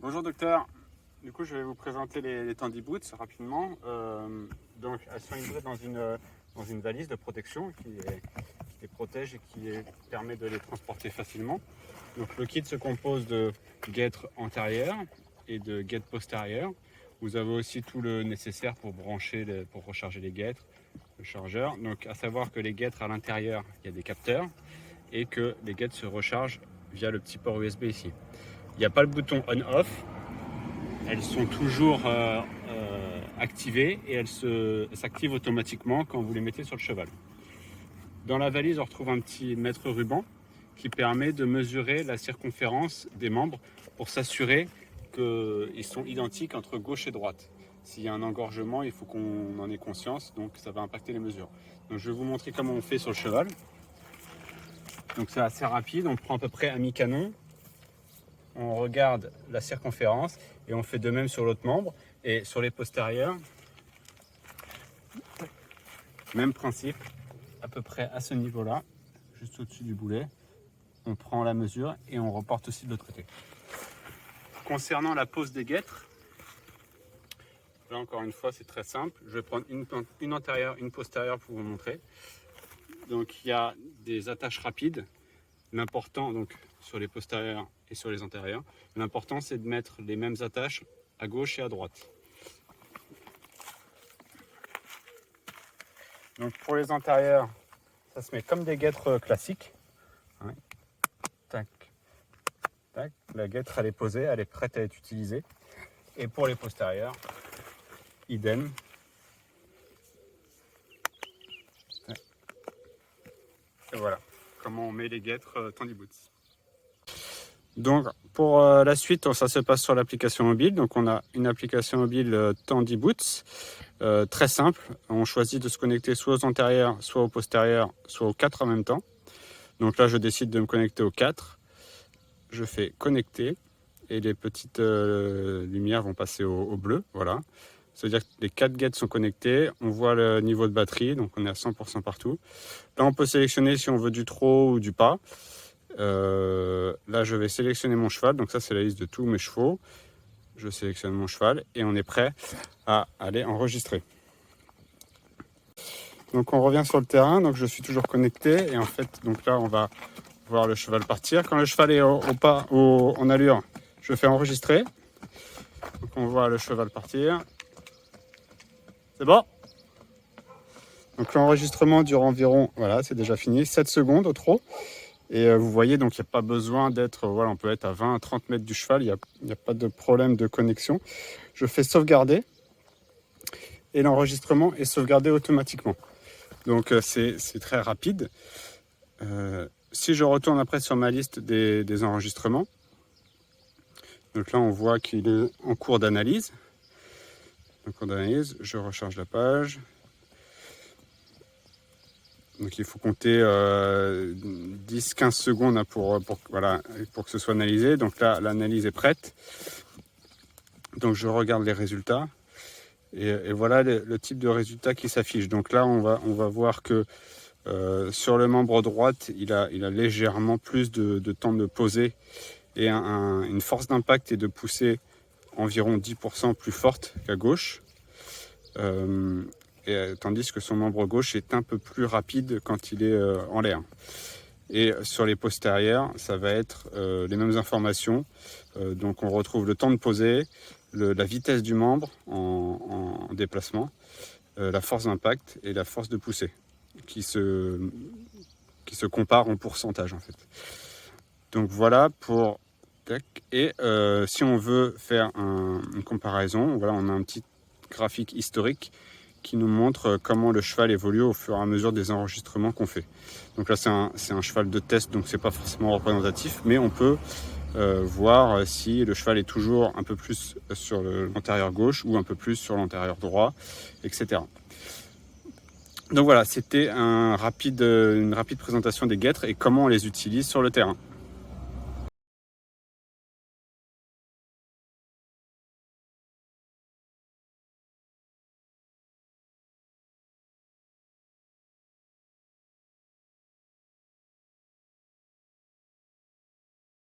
Bonjour docteur, du coup je vais vous présenter les Tandy Boots rapidement. Donc elles sont livrées dans une valise de protection qui les protège et qui permet de les transporter facilement. Donc le kit se compose de guêtres antérieures et de guêtres postérieures. Vous avez aussi tout le nécessaire pour pour recharger les guêtres, le chargeur. Donc à savoir que les guêtres à l'intérieur, il y a des capteurs et que les guêtres se rechargent via le petit port USB ici. Il n'y a pas le bouton on-off, elles sont toujours activées et elles s'activent automatiquement quand vous les mettez sur le cheval. Dans la valise, on retrouve un petit mètre ruban qui permet de mesurer la circonférence des membres pour s'assurer qu'ils sont identiques entre gauche et droite. S'il y a un engorgement, il faut qu'on en ait conscience, donc ça va impacter les mesures. Donc je vais vous montrer comment on fait sur le cheval. Donc c'est assez rapide, on prend à peu près à mi-canon. On regarde la circonférence et on fait de même sur l'autre membre. Et sur les postérieurs, même principe, à peu près à ce niveau-là, juste au-dessus du boulet. On prend la mesure et on reporte aussi de l'autre côté. Concernant la pose des guêtres, là encore une fois c'est très simple. Je vais prendre une antérieure, une postérieure pour vous montrer. Donc il y a des attaches rapides. L'important donc sur les postérieurs et sur les antérieurs, l'important c'est de mettre les mêmes attaches à gauche et à droite. Donc pour les antérieurs, ça se met comme des guêtres classiques. Ouais. Tac, tac. La guêtre elle est posée, elle est prête à être utilisée. Et pour les postérieurs, idem. Et voilà comment on met les guêtres Tandy Boots. Donc pour la suite, ça se passe sur l'application mobile. Donc on a une application mobile Tandy Boots, très simple. On choisit de se connecter soit aux antérieurs, soit aux postérieurs, soit aux 4 en même temps. Donc là je décide de me connecter aux 4. Je fais connecter et les petites lumières vont passer au bleu. Voilà. C'est-à-dire que les 4 guêtres sont connectées. On voit le niveau de batterie, donc on est à 100% partout. Là on peut sélectionner si on veut du trop ou du pas. Là je vais sélectionner mon cheval, donc ça c'est la liste de tous mes chevaux. Je sélectionne mon cheval et on est prêt à aller enregistrer. Donc on revient sur le terrain, donc je suis toujours connecté et en fait donc là on va voir le cheval partir. Quand le cheval est au pas, en allure, je fais enregistrer. Donc on voit le cheval partir. C'est bon. Donc l'enregistrement dure environ, voilà c'est déjà fini, 7 secondes au trot. Et vous voyez, donc il n'y a pas besoin d'être, voilà, on peut être à 20 à 30 mètres du cheval, il n'y a pas de problème de connexion. Je fais sauvegarder et l'enregistrement est sauvegardé automatiquement. Donc c'est très rapide. Si je retourne après sur ma liste des enregistrements, donc là on voit qu'il est en cours d'analyse. En cours d'analyse, je recharge la page. Donc il faut compter 10-15 secondes pour que ce soit analysé. Donc là, l'analyse est prête. Donc je regarde les résultats. Et voilà le type de résultat qui s'affiche. Donc là, on va voir que sur le membre droite, il a légèrement plus de temps de poser et une force d'impact et de poussée environ 10% plus forte qu'à gauche. Tandis que son membre gauche est un peu plus rapide quand il est en l'air. Et sur les postérieurs, ça va être les mêmes informations. Donc on retrouve le temps de poser, la vitesse du membre en déplacement, la force d'impact et la force de poussée, qui se comparent en pourcentage en fait. Donc voilà pour... Et si on veut faire une comparaison, voilà, on a un petit graphique historique qui nous montre comment le cheval évolue au fur et à mesure des enregistrements qu'on fait. Donc là c'est un cheval de test, donc c'est pas forcément représentatif, mais on peut voir si le cheval est toujours un peu plus sur l'antérieur gauche ou un peu plus sur l'antérieur droit, etc. Donc voilà, c'était une rapide présentation des guêtres et comment on les utilise sur le terrain.